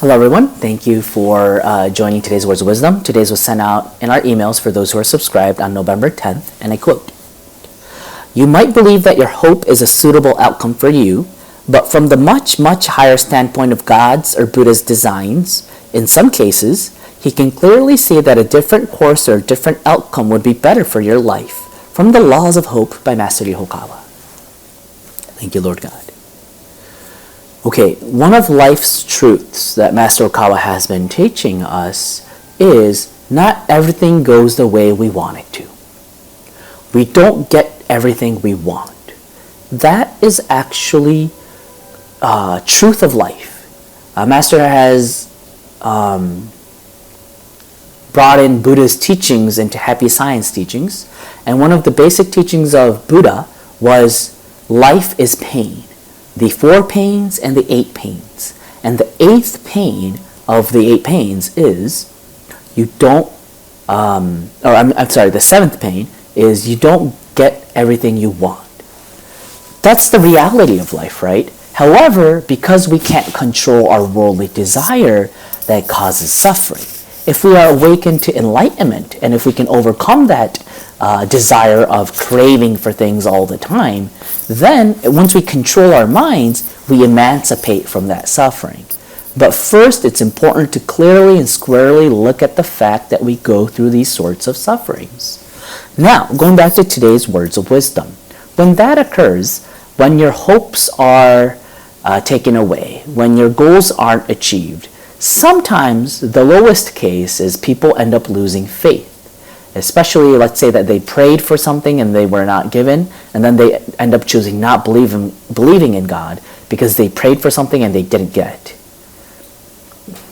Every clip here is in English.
Hello everyone, thank you for joining today's Words of Wisdom. Today's was sent out in our emails for those who are subscribed on November 10th, and I quote, "You might believe that your hope is a suitable outcome for you, but from the much, much higher standpoint of God's or Buddha's designs, in some cases, he can clearly see that a different course or a different outcome would be better for your life." From The Laws of Hope by Master Ryuho Okawa. Thank you, Lord God. Okay, one of life's truths that Master Okawa has been teaching us is not everything goes the way we want it to. We don't get everything we want. That is actually truth of life. Master has brought in Buddha's teachings into happy science teachings, and one of the basic teachings of Buddha was life is pain. The 4 pains and the 8 pains. And the 8th pain of the 8 pains is the 7th pain is you don't get everything you want. That's the reality of life, right? However, because we can't control our worldly desire, that causes suffering. If we are awakened to enlightenment, and if we can overcome that desire of craving for things all the time, then once we control our minds, we emancipate from that suffering. But first, it's important to clearly and squarely look at the fact that we go through these sorts of sufferings. Now, going back to today's words of wisdom. When that occurs, when your hopes are taken away, when your goals aren't achieved, sometimes the lowest case is people end up losing faith. Especially, let's say that they prayed for something and they were not given, and then they end up choosing not believing in God because they prayed for something and they didn't get it.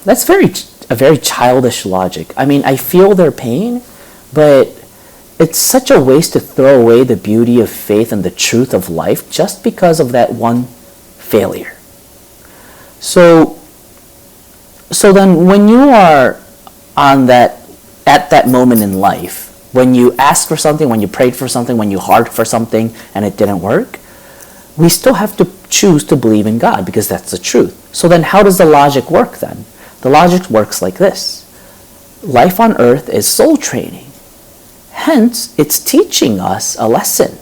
That's a very childish logic. I mean, I feel their pain, but it's such a waste to throw away the beauty of faith and the truth of life just because of that one failure. So then when you are at that moment in life, when you ask for something, when you prayed for something, when you hoped for something and it didn't work, we still have to choose to believe in God because that's the truth. So then how does the logic work then? The logic works like this. Life on earth is soul training. Hence, it's teaching us a lesson.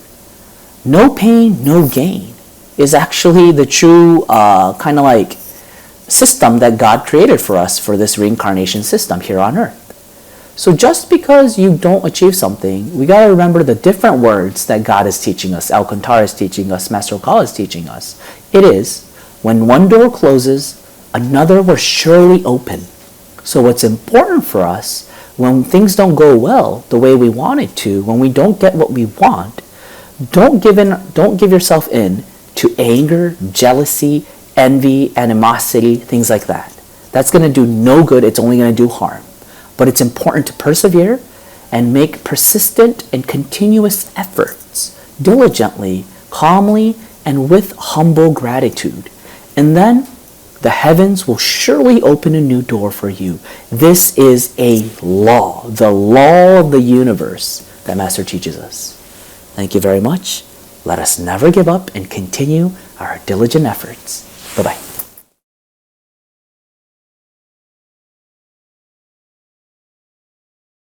No pain, no gain is actually the true kind of like system that God created for us for this reincarnation system here on earth. So just because you don't achieve something, we got to remember the different words that God is teaching us, Alcantara is teaching us, Master Okawa is teaching us. It is, when one door closes, another will surely open. So what's important for us, when things don't go well the way we want it to, when we don't get what we want, don't give yourself in to anger, jealousy, envy, animosity, things like that. That's going to do no good. It's only going to do harm. But it's important to persevere and make persistent and continuous efforts, diligently, calmly, and with humble gratitude. And then the heavens will surely open a new door for you. This is a law, the law of the universe that Master teaches us. Thank you very much. Let us never give up and continue our diligent efforts. Bye-bye.